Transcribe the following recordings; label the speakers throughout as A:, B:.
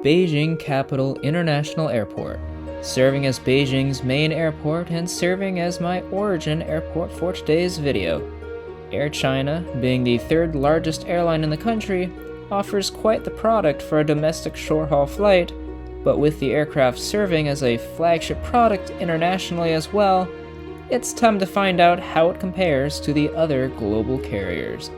A: Beijing Capital International Airport, serving as Beijing's main airport and serving as my origin airport for today's video. Air China, being the third largest airline in the country, offers quite the product for a domestic short-haul flight, but with the aircraft serving as a flagship product internationally as well, it's time to find out how it compares to the other global carriers.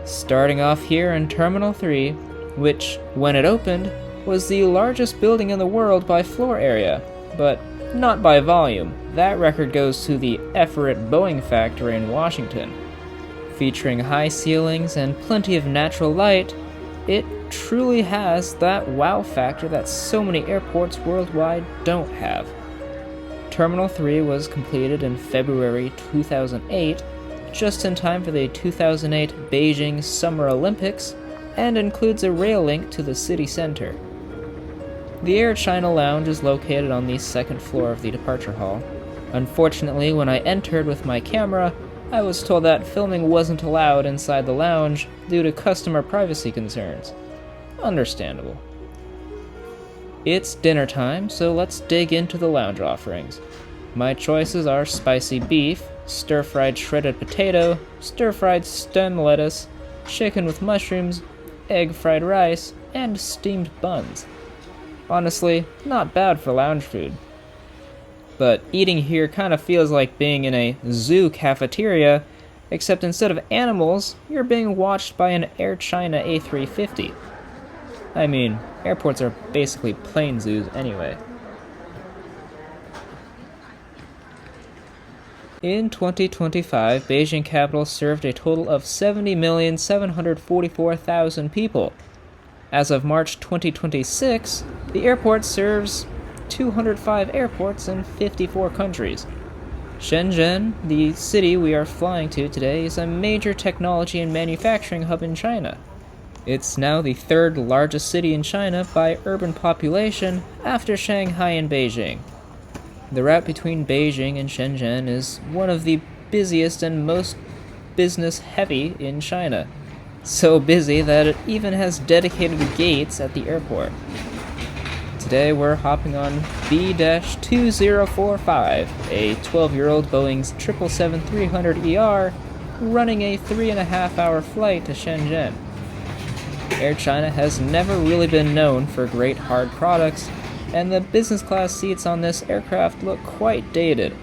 A: Starting off here in Terminal 3, which, when it opened, was the largest building in the world by floor area, but not by volume. That record goes to the Everett Boeing factory in Washington. Featuring high ceilings and plenty of natural light, it truly has that wow factor that so many airports worldwide don't have. Terminal 3 was completed in February 2008, just in time for the 2008 Beijing Summer Olympics, and includes a rail link to the city center. The Air China Lounge is located on the second floor of the departure hall. Unfortunately, when I entered with my camera, I was told that filming wasn't allowed inside the lounge due to customer privacy concerns. Understandable. It's dinner time, so let's dig into the lounge offerings. My choices are spicy beef, stir-fried shredded potato, stir-fried stem lettuce, chicken with mushrooms, egg fried rice, and steamed buns. Honestly, not bad for lounge food. But eating here kind of feels like being in a zoo cafeteria, except instead of animals, you're being watched by an Air China A350. I mean, airports are basically plane zoos anyway. In 2025, Beijing Capital served a total of 70,744,000 people. As of March 2026, the airport serves 205 airports in 54 countries. Shenzhen, the city we are flying to today, is a major technology and manufacturing hub in China. It's now the third largest city in China by urban population after Shanghai and Beijing. The route between Beijing and Shenzhen is one of the busiest and most business-heavy in China. So busy that it even has dedicated gates at the airport. Today we're hopping on B-2045, a 12-year-old Boeing's 777-300ER, running a 3.5-hour flight to Shenzhen. Air China has never really been known for great hard products, and the business class seats on this aircraft look quite dated,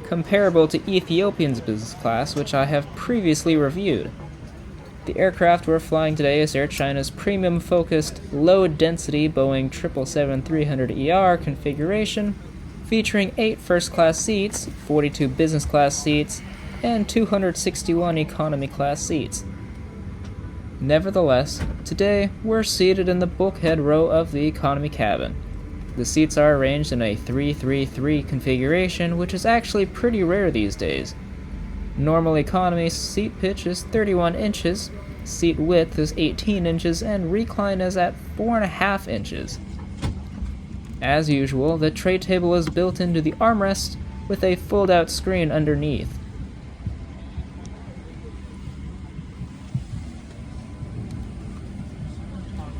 A: comparable to Ethiopian's business class, which I have previously reviewed. The aircraft we're flying today is Air China's premium-focused, low-density Boeing 777-300ER configuration, featuring 8 first-class seats, 42 business-class seats, and 261 economy-class seats. Nevertheless, today we're seated in the bulkhead row of the economy cabin. The seats are arranged in a 3-3-3 configuration, which is actually pretty rare these days. Normal economy seat pitch is 31 inches, seat width is 18 inches, and recline is at 4.5 inches. As usual, the tray table is built into the armrest with a fold-out screen underneath.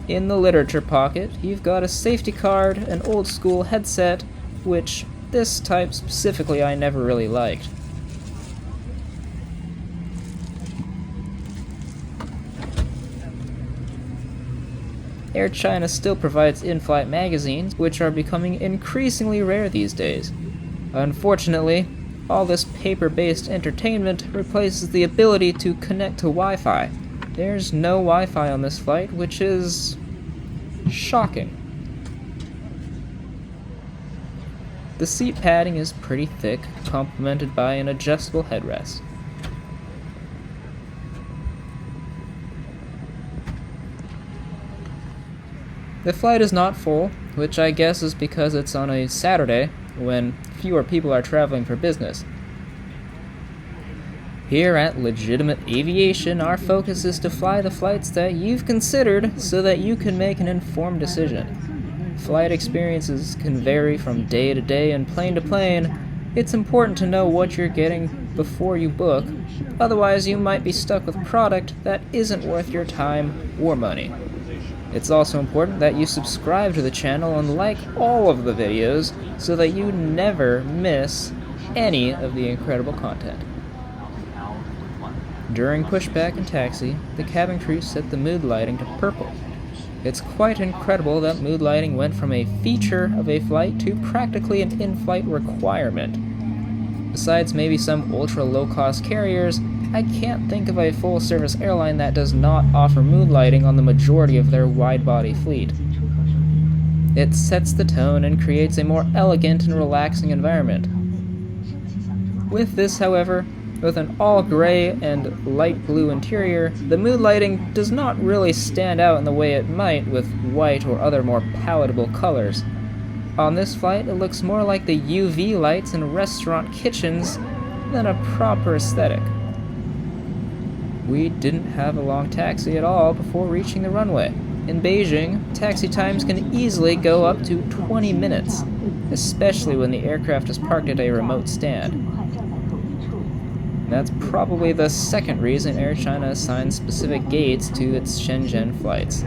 A: In the literature pocket, you've got a safety card, an old-school headset, which this type specifically I never really liked. Air China still provides in-flight magazines, which are becoming increasingly rare these days. Unfortunately, all this paper-based entertainment replaces the ability to connect to Wi-Fi. There's no Wi-Fi on this flight, which is shocking. The seat padding is pretty thick, complemented by an adjustable headrest. The flight is not full, which I guess is because it's on a Saturday, when fewer people are traveling for business. Here at Legitimate Aviation, our focus is to fly the flights that you've considered so that you can make an informed decision. Flight experiences can vary from day to day and plane to plane. It's important to know what you're getting before you book, otherwise you might be stuck with product that isn't worth your time or money. It's also important that you subscribe to the channel and like all of the videos so that you never miss any of the incredible content. During Pushback and Taxi, the cabin crew set the mood lighting to purple. It's quite incredible that mood lighting went from a feature of a flight to practically an in-flight requirement. Besides maybe some ultra-low-cost carriers, I can't think of a full-service airline that does not offer mood lighting on the majority of their wide-body fleet. It sets the tone and creates a more elegant and relaxing environment. With this, however, with an all-gray and light blue interior, the mood lighting does not really stand out in the way it might with white or other more palatable colors. On this flight, it looks more like the UV lights in restaurant kitchens than a proper aesthetic. We didn't have a long taxi at all before reaching the runway. In Beijing, taxi times can easily go up to 20 minutes, especially when the aircraft is parked at a remote stand. That's probably the second reason Air China assigns specific gates to its Shenzhen flights.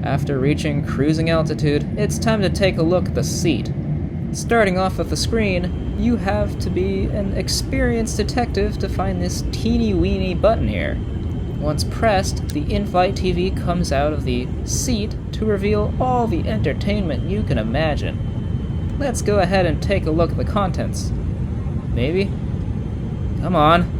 A: After reaching cruising altitude, it's time to take a look at the seat. Starting off with the screen, you have to be an experienced detective to find this teeny-weeny button here. Once pressed, the in-flight TV comes out of the seat to reveal all the entertainment you can imagine. Let's go ahead and take a look at the contents. Maybe? Come on.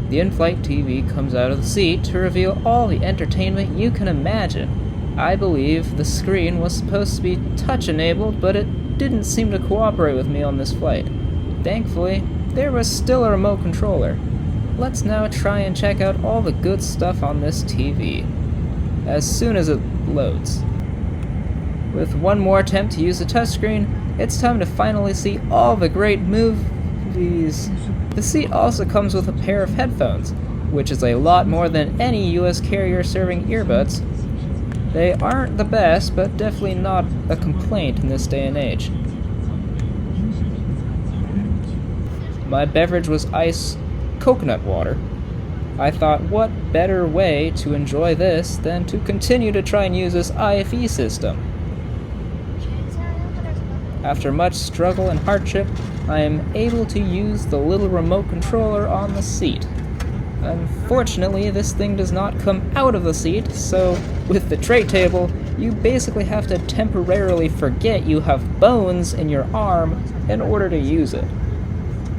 A: The in-flight TV comes out of the seat to reveal all the entertainment you can imagine. I believe the screen was supposed to be touch-enabled, but it didn't seem to cooperate with me on this flight. Thankfully, there was still a remote controller. Let's now try and check out all the good stuff on this TV, as soon as it loads. With one more attempt to use the touchscreen, it's time to finally see all the great movies. The seat also comes with a pair of headphones, which is a lot more than any US carrier serving earbuds. They aren't the best, but definitely not a complaint in this day and age. My beverage was ice coconut water. I thought, what better way to enjoy this than to continue to try and use this IFE system? After much struggle and hardship, I am able to use the little remote controller on the seat. Unfortunately, this thing does not come out of the seat, so with the tray table, you basically have to temporarily forget you have bones in your arm in order to use it.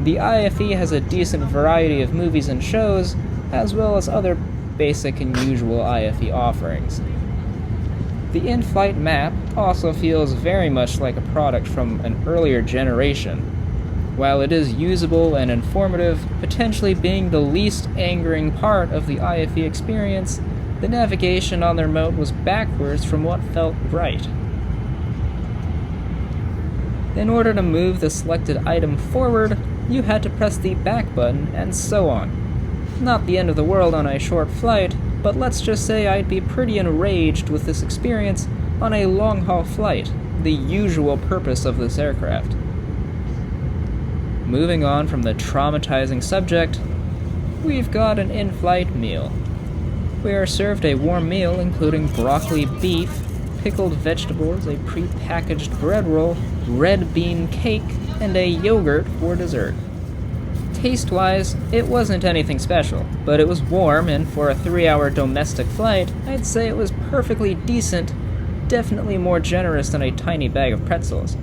A: The IFE has a decent variety of movies and shows, as well as other basic and usual IFE offerings. The in-flight map also feels very much like a product from an earlier generation. While it is usable and informative, potentially being the least angering part of the IFE experience, the navigation on the remote was backwards from what felt right. In order to move the selected item forward, you had to press the back button, and so on. Not the end of the world on a short flight, but let's just say I'd be pretty enraged with this experience on a long-haul flight, the usual purpose of this aircraft. Moving on from the traumatizing subject, we've got an in-flight meal. We are served a warm meal including broccoli beef, pickled vegetables, a pre-packaged bread roll, red bean cake, and a yogurt for dessert. Taste-wise, it wasn't anything special, but it was warm, and for a 3-hour domestic flight, I'd say it was perfectly decent, definitely more generous than a tiny bag of pretzels.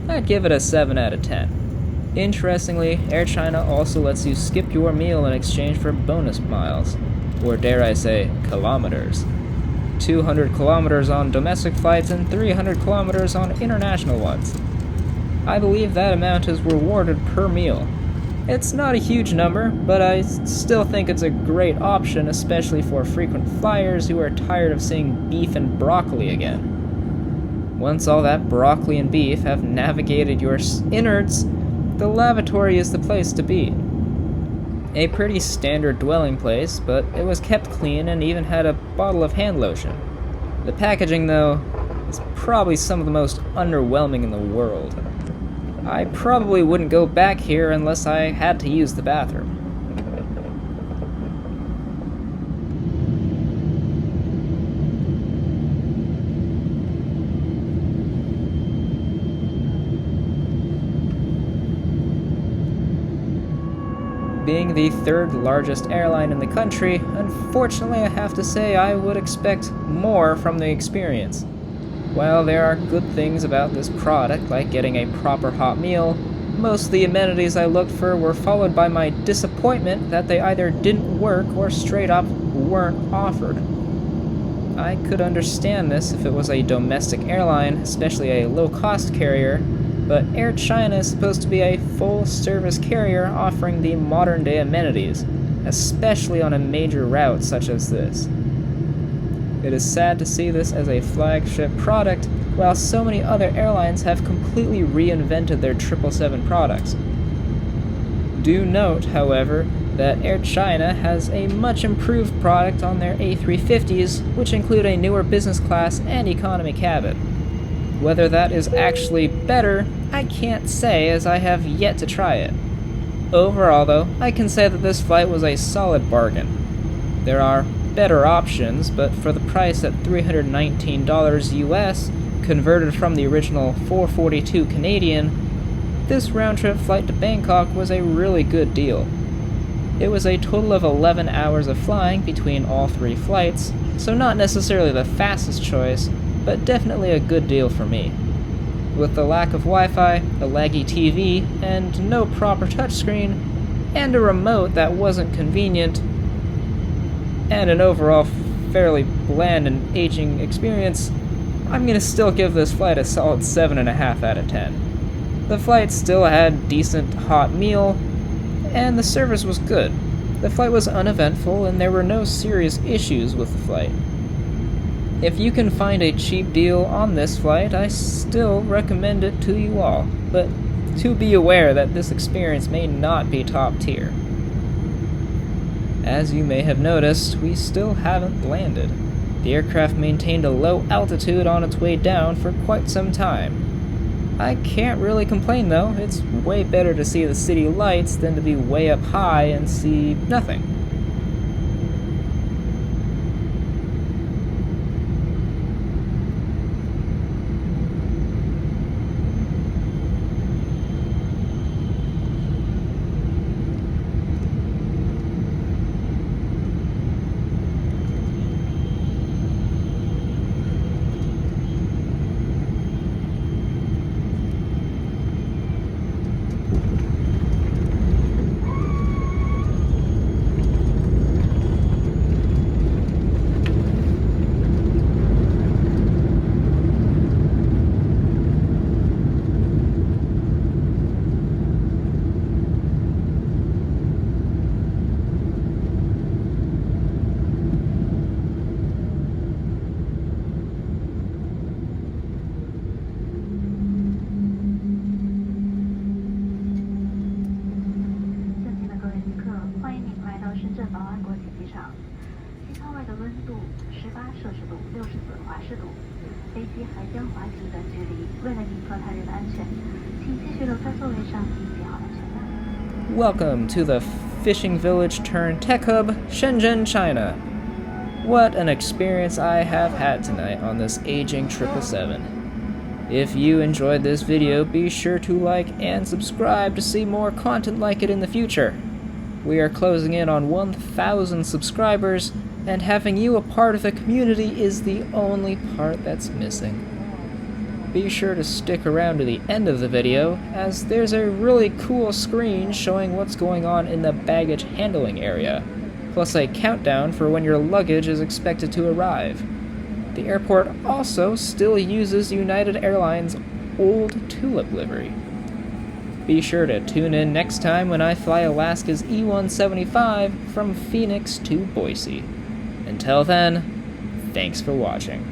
A: I'd give it a 7 out of 10. Interestingly, Air China also lets you skip your meal in exchange for bonus miles, or dare I say, kilometers. 200 kilometers on domestic flights and 300 kilometers on international ones. I believe that amount is rewarded per meal. It's not a huge number, but I still think it's a great option, especially for frequent flyers who are tired of seeing beef and broccoli again. Once all that broccoli and beef have navigated your innards, the lavatory is the place to be. A pretty standard dwelling place, but it was kept clean and even had a bottle of hand lotion. The packaging, though, is probably some of the most underwhelming in the world. I probably wouldn't go back here unless I had to use the bathroom. Being the third largest airline in the country, unfortunately I have to say I would expect more from the experience. While there are good things about this product, like getting a proper hot meal, most of the amenities I looked for were followed by my disappointment that they either didn't work or straight up weren't offered. I could understand this if it was a domestic airline, especially a low-cost carrier, but Air China is supposed to be a full-service carrier offering the modern-day amenities, especially on a major route such as this. It is sad to see this as a flagship product, while so many other airlines have completely reinvented their 777 products. Do note, however, that Air China has a much improved product on their A350s, which include a newer business class and economy cabin. Whether that is actually better, I can't say, as I have yet to try it. Overall, though, I can say that this flight was a solid bargain. There are better options, but for the price at $319 US, converted from the original $442 Canadian, this round-trip flight to Bangkok was a really good deal. It was a total of 11 hours of flying between all 3 flights, so not necessarily the fastest choice, but definitely a good deal for me. With the lack of Wi-Fi, a laggy TV, and no proper touchscreen, and a remote that wasn't convenient, and an overall fairly bland and aging experience, I'm gonna still give this flight a solid 7.5 out of 10. The flight still had decent hot meal, and the service was good. The flight was uneventful, and there were no serious issues with the flight. If you can find a cheap deal on this flight, I still recommend it to you all, but do be aware that this experience may not be top tier. As you may have noticed, we still haven't landed. The aircraft maintained a low altitude on its way down for quite some time. I can't really complain though, it's way better to see the city lights than to be way up high and see nothing.
B: 上，机舱外的温度18摄氏度64华氏度，飞机还将滑行一段距离。为了弥合他人的安全，请继续留在座位上并系好安全带。
A: Welcome to the fishing village turned tech hub, Shenzhen, China. What an experience I have had tonight on this aging 777. If you enjoyed this video, be sure to like and subscribe to see more content like it in the future. We are closing in on 1,000 subscribers, and having you a part of the community is the only part that's missing. Be sure to stick around to the end of the video, as there's a really cool screen showing what's going on in the baggage handling area, plus a countdown for when your luggage is expected to arrive. The airport also still uses United Airlines' old tulip livery. Be sure to tune in next time when I fly Alaska's E-175 from Phoenix to Boise. Until then, thanks for watching.